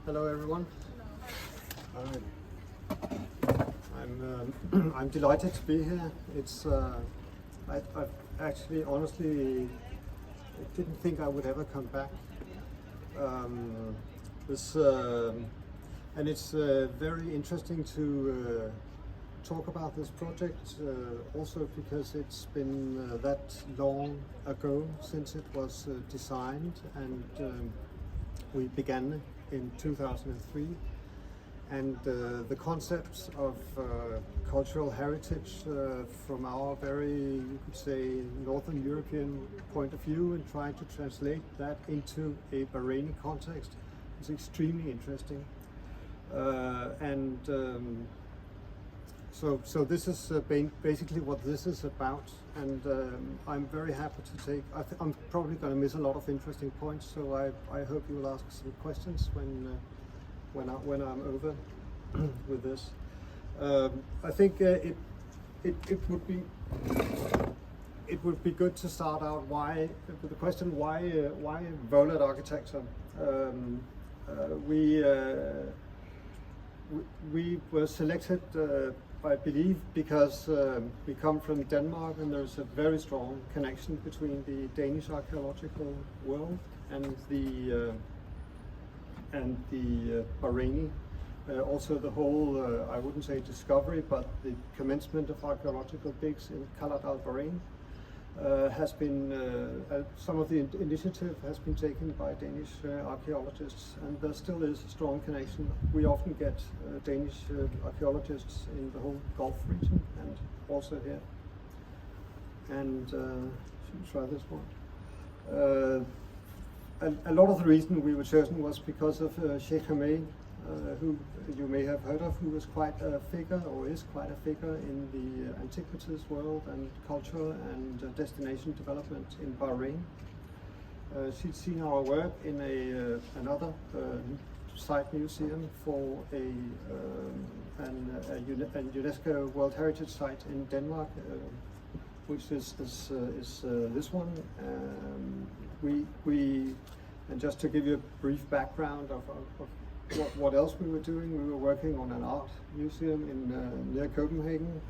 Hello, everyone. I'm delighted to be here. It's I've actually, honestly, didn't think I would ever come back. And it's very interesting to talk about this project, also because it's been that long ago since it was designed, and we began in 2003. And the concepts of cultural heritage from our very, you could say, Northern European point of view, and trying to translate that into a Bahraini context is extremely interesting. So this is basically what this is about, and I'm very happy to take. I'm probably going to miss a lot of interesting points, so I hope you will ask some questions when I'm over with this. I think it would be good to start out with the question why Volat architecture. We were selected, I believe, because we come from Denmark, and there's a very strong connection between the Danish archaeological world and the Bahraini. Also the whole, I wouldn't say discovery, but the commencement of archaeological digs in Qal'at Al-Bahrain has been, some of the initiative has been taken by Danish archaeologists, and there still is a strong connection. We often get Danish archaeologists in the whole Gulf region and also here. And should we try this one? A lot of the reason we were chosen was because of Sheikh Hamid, who you may have heard of, who was quite a figure, or is quite a figure in the antiquities world and culture and destination development in Bahrain. She'd seen our work in another site museum for a UNESCO World Heritage Site in Denmark, which is this one. And just to give you a brief background of what else we were doing, we were working on an art museum in near Copenhagen,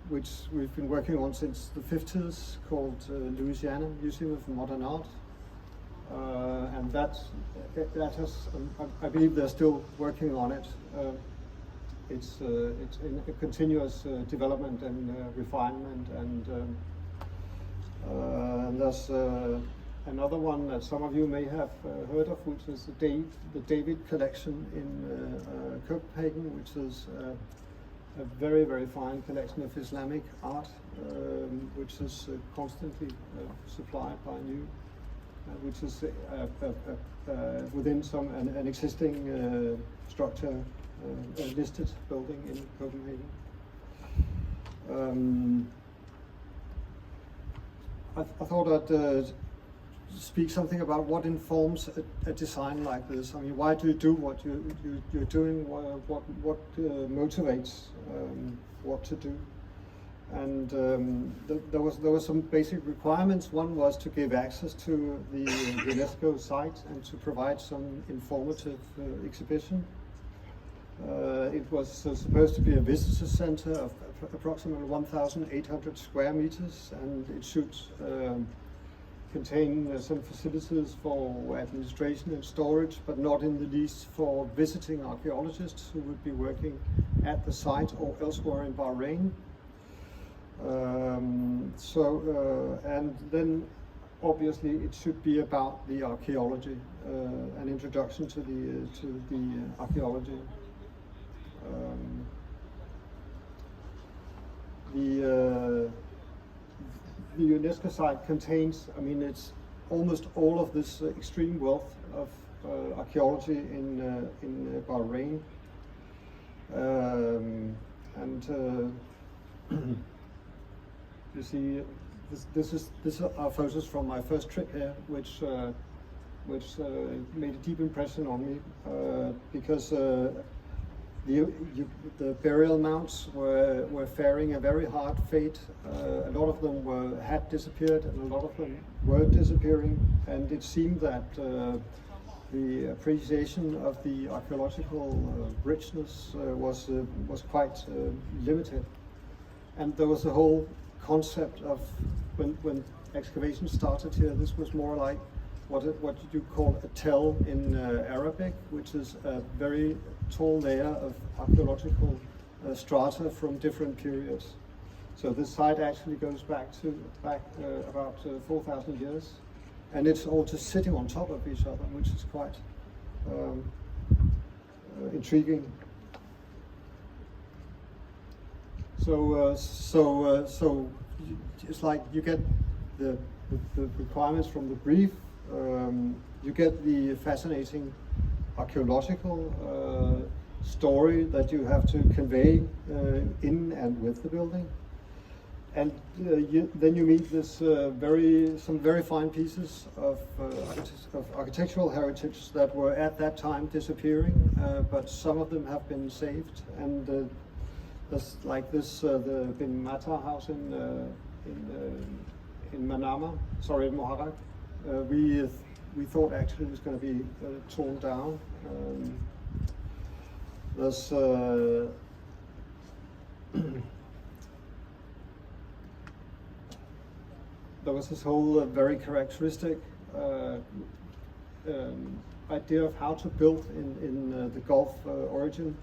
which we've been working on since the 50s, called Louisiana Museum of Modern Art. And that has, I believe they're still working on it. It's in a continuous development and refinement, and there's another one that some of you may have heard of, which is the Davies collection in Copenhagen, which is a very, very fine collection of Islamic art, which is constantly supplied by new, which is within an existing structure, a listed building in Copenhagen. I thought I'd speak something about what informs a design like this. I mean, why do you do what you're doing? What motivates what to do? And there were some basic requirements. One was to give access to the UNESCO site and to provide some informative exhibition. It was supposed to be a visitor center of approximately 1,800 square meters, and it should contain some facilities for administration and storage, but not in the least for visiting archaeologists who would be working at the site or elsewhere in Bahrain. And then obviously it should be about the archaeology, an introduction to the archaeology. The UNESCO site contains, I mean, it's almost all of this extreme wealth of archaeology in Bahrain, you see, this are our photos from my first trip here, which made a deep impression on me, because the burial mounds were faring a very hard fate. A lot of them had disappeared, and a lot of them were disappearing, and it seemed that the appreciation of the archaeological richness was quite limited, and there was a whole concept of when excavation started here. This was more like what you call a tell in Arabic, which is a very tall layer of archaeological strata from different periods. So this site actually goes back about 4,000 years, and it's all just sitting on top of each other, which is quite intriguing. So it's like you get the requirements from the brief. You get the fascinating archaeological story that you have to convey in and with the building, and then you meet this some very fine pieces of architectural heritage that were at that time disappearing, but some of them have been saved. And there's like this the Bin Mata house in Manama, sorry, in Muharraq. We thought actually it was going to be torn down. There's there was this whole very characteristic idea of how to build in the Gulf origin.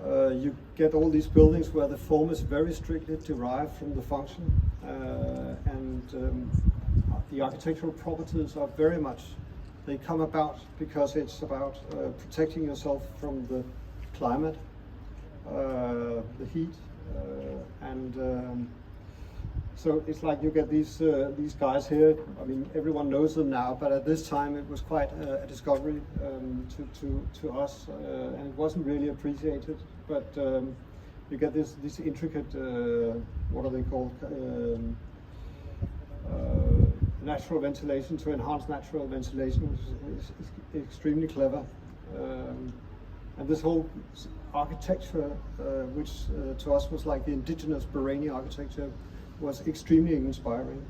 You get all these buildings where the form is very strictly derived from the function, and the architectural properties are very much, they come about because it's about protecting yourself from the climate, the heat, and so it's like you get these guys here. I mean, everyone knows them now, but at this time it was quite a discovery to us, and it wasn't really appreciated. But you get this intricate, what are they called? Natural ventilation, to enhance natural ventilation, which is extremely clever. And this whole architecture, which to us was like the indigenous Bahraini architecture, was extremely inspiring.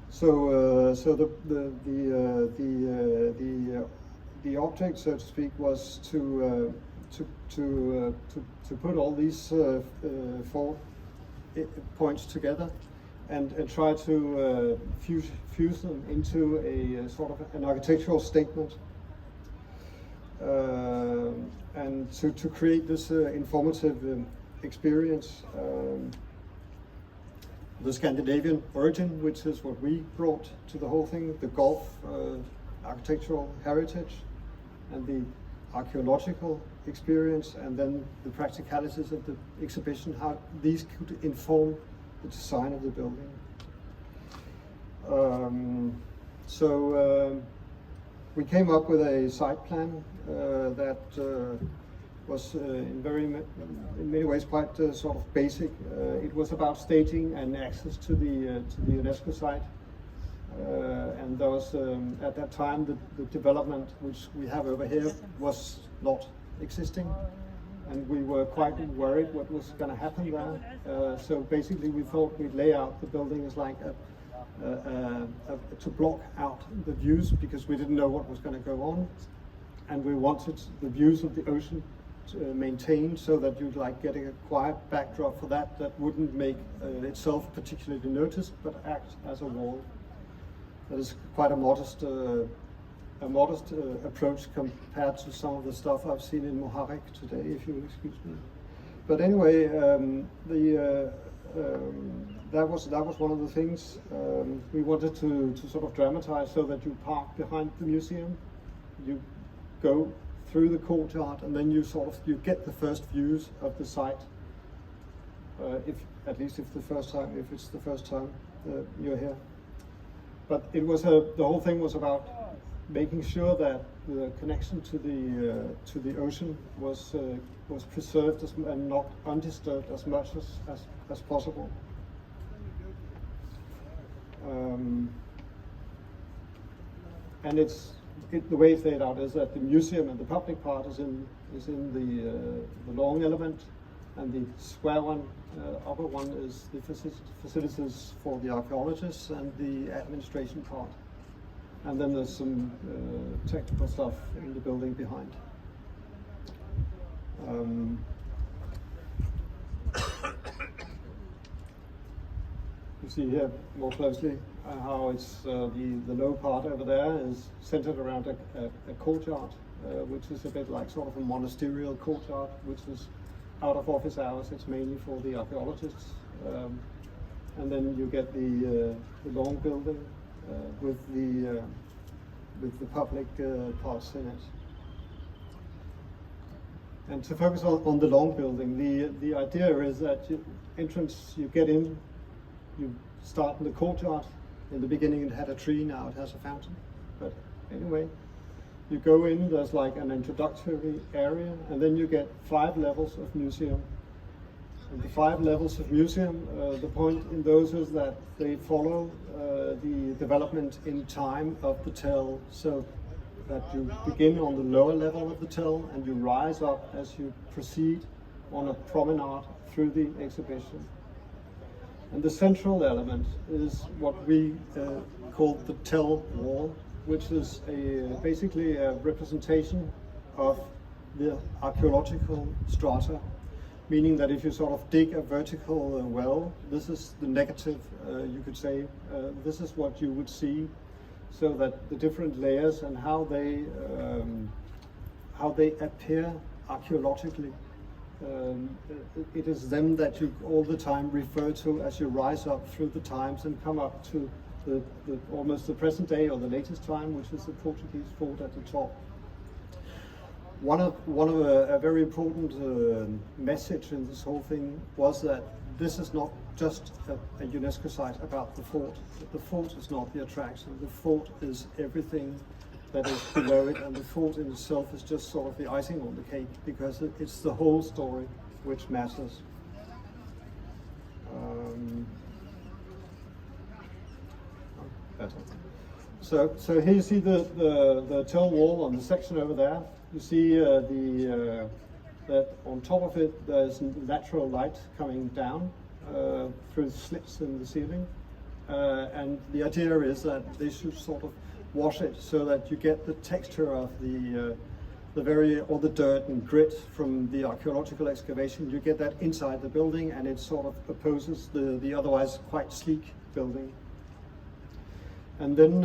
So, the object, so to speak, was to put all these 4 points together and try to fuse them into a sort of an architectural statement, and to create this informative experience. The Scandinavian origin, which is what we brought to the whole thing, the Gulf architectural heritage, and the archaeological experience, and then the practicalities of the exhibition, how these could inform the design of the building. We came up with a site plan that was in many ways quite sort of basic. It was about staging and access to the UNESCO site, and there was at that time the development which we have over here was not existing, and we were quite worried what was going to happen there. So basically, we thought we'd lay out the building as like to block out the views, because we didn't know what was going to go on, and we wanted the views of the ocean maintained so that you'd like getting a quiet backdrop for that wouldn't make itself particularly noticed, but act as a wall. That is quite a modest approach compared to some of the stuff I've seen in Muharraq today, if you'll excuse me. But anyway, that was one of the things we wanted to sort of dramatize, so that you park behind the museum, you go through the courtyard, and then you get the first views of the site. If it's the first time you're here. But it was the whole thing was about making sure that the connection to the ocean was preserved and not undisturbed as much as possible. And the way it's laid out is that the museum and the public part is in the long element, and the square one, upper one, is the facilities for the archaeologists and the administration part. And then there's some technical stuff in the building behind. You see here more closely how it's the low part over there is centered around a courtyard, which is a bit like sort of a monasterial courtyard, which is out of office hours. It's mainly for the archaeologists. And then you get the long building with the public parts in it. And to focus on the long building, the idea is that you get in, you start in the courtyard. In the beginning it had a tree, now it has a fountain. But anyway, you go in, there's like an introductory area, and then you get 5 levels of museum. And the 5 levels of museum, the point in those is that they follow the development in time of the tell, so that you begin on the lower level of the tell and you rise up as you proceed on a promenade through the exhibition. And the central element is what we call the tell wall, which is basically a representation of the archaeological strata, meaning that if you sort of dig a vertical well, this is the negative, you could say, this is what you would see, so that the different layers and how they appear archaeologically. It is them that you all the time refer to as you rise up through the times and come up to the almost the present day or the latest time, which is the Portuguese fort at the top. One of a very important message in this whole thing was that this is not just a UNESCO site about the fort. The fort is not the attraction. The fort is everything that is below it, and the fort in itself is just sort of the icing on the cake, because it's the whole story which matters. So here you see the tell wall on the section over there. You see that on top of it there's lateral light coming down through slits in the ceiling, and the idea is that they should sort of wash it so that you get the texture of the dirt and grit from the archaeological excavation. You get that inside the building, and it sort of opposes the otherwise quite sleek building. And then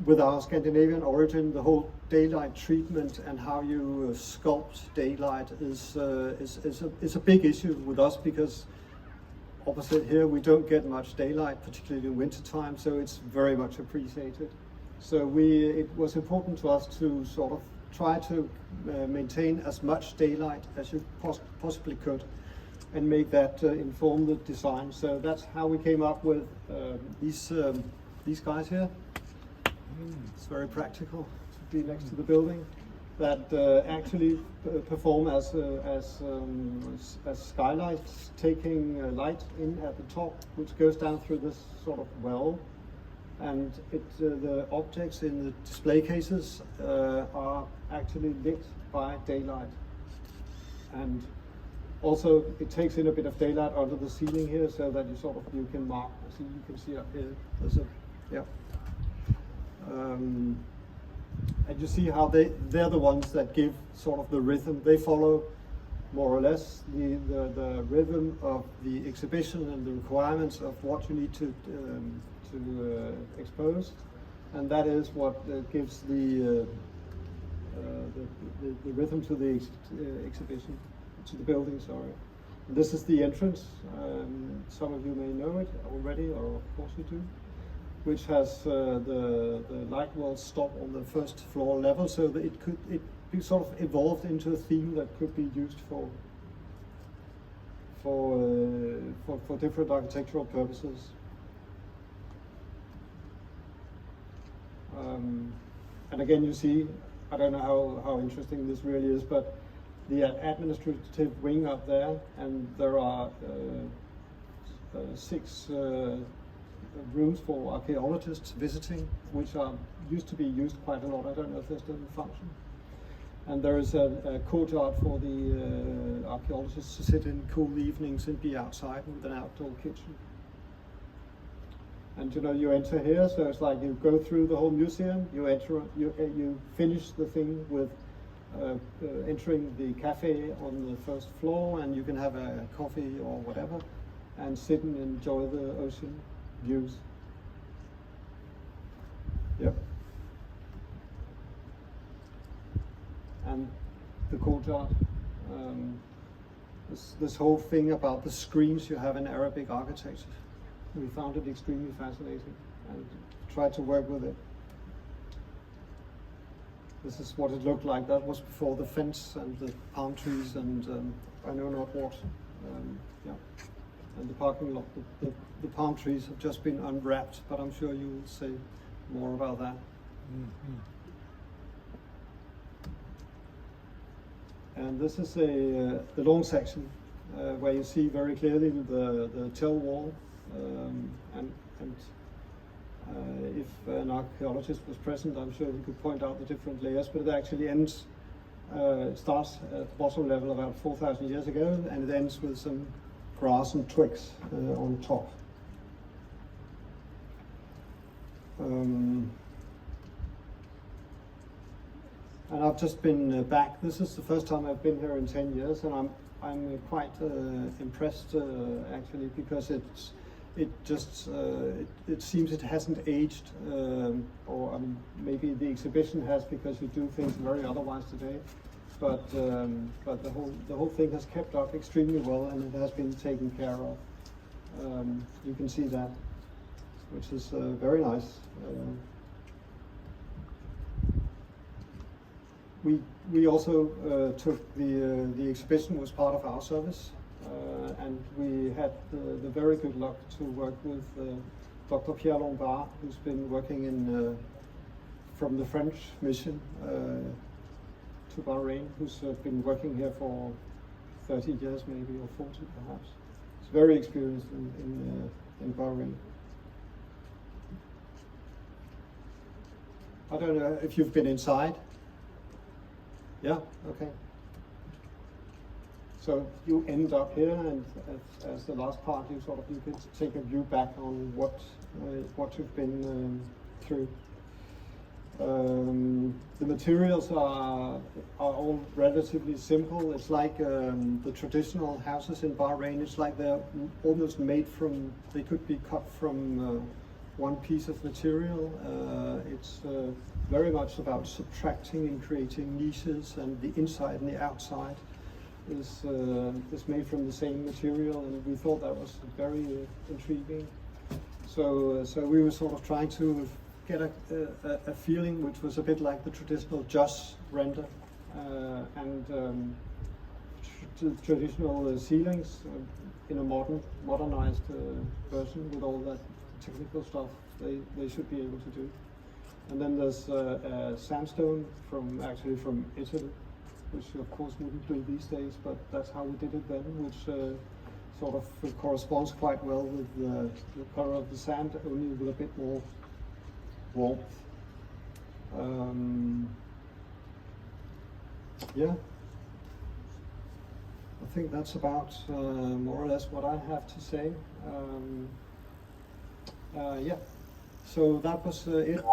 with our Scandinavian origin, the whole daylight treatment and how you sculpt daylight is a big issue with us, because opposite here we don't get much daylight, particularly in winter time, so it's very much appreciated. So it was important to us to sort of try to maintain as much daylight as you possibly could, and make that inform the design. So that's how we came up with these guys here. It's very practical to be next to the building, that actually perform as skylights, taking light in at the top, which goes down through this sort of well. And the objects in the display cases are actually lit by daylight. And also it takes in a bit of daylight under the ceiling here, so that you can mark. See, you can see up here. There's a and you see how they're the ones that give sort of the rhythm. They follow more or less the rhythm of the exhibition and the requirements of what you need to expose, and that is what gives the rhythm to the exhibition, to the building. Sorry. And this is the entrance. Some of you may know it already, or of course you do, which has the light will stop on the first floor level, so that it be sort of evolved into a theme that could be used for different architectural purposes. And again, you see, I don't know how interesting this really is, but the administrative wing up there, and there are 6 rooms for archaeologists visiting, which used to be used quite a lot. I don't know if they're still in function. And there is a courtyard for the archaeologists to sit in cool evenings and be outside with an outdoor kitchen. And you know, you enter here, so it's like you go through the whole museum, you enter, you finish the thing with entering the cafe on the first floor, and you can have a coffee or whatever, and sit and enjoy the ocean views. Yep. And the courtyard. This whole thing about the screens you have in Arabic architecture. We found it extremely fascinating and tried to work with it. This is what it looked like. That was before the fence and the palm trees and I know not what. Yeah. And the parking lot, the palm trees have just been unwrapped, but I'm sure you will say more about that. Mm-hmm. And this is the long section where you see very clearly the tell wall. If an archaeologist was present, I'm sure he could point out the different layers, but it actually ends, it starts at the bottom level about 4,000 years ago, and it ends with some grass and twigs on top. And I've just been back. This is the first time I've been here in 10 years, and I'm quite impressed actually, because it seems it hasn't aged, or maybe the exhibition has, because you do things very otherwise today. But the whole thing has kept up extremely well, and it has been taken care of. You can see that, which is very nice. We also took the exhibition was part of our service, and we had the very good luck to work with Dr. Pierre Lombard, who's been working in from the French mission to Bahrain, who's been working here for 30 years maybe, or 40 perhaps. He's very experienced in Bahrain. I don't know if you've been inside. Yeah, okay. So you end up here, and as the last part, you could take a view back on what you've been through. The materials are all relatively simple. It's like the traditional houses in Bahrain. It's like they're almost made from, they could be cut from one piece of material. It's very much about subtracting and creating niches, and the inside and the outside is made from the same material, and we thought that was very intriguing. So we were sort of trying to get a feeling which was a bit like the traditional Joss render, and traditional ceilings in a modernized version with all that technical stuff they should be able to do. And then there's sandstone from Italy, which of course wouldn't do these days, but that's how we did it then, which sort of corresponds quite well with the color of the sand, only with a bit more warmth. Yeah, I think that's about more or less what I have to say. Yeah, so that was it.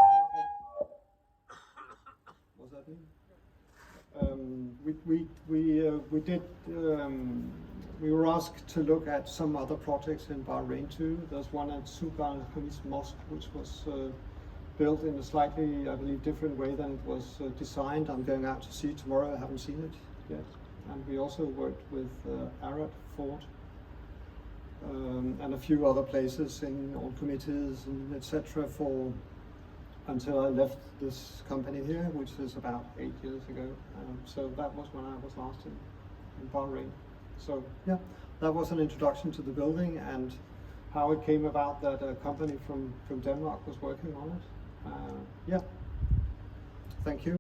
Was that me? We were asked to look at some other projects in Bahrain too. There's one at Sultan Khamis Mosque, which was built in a slightly, I believe, different way than it was designed. I'm going out to see it tomorrow. I haven't seen it yet. And we also worked with Arad Fort and a few other places on committees and etc. until I left this company here, which is about 8 years ago. So that was when I was last in Bahrain. So yeah, that was an introduction to the building and how it came about that a company from Denmark was working on it. Yeah, thank you.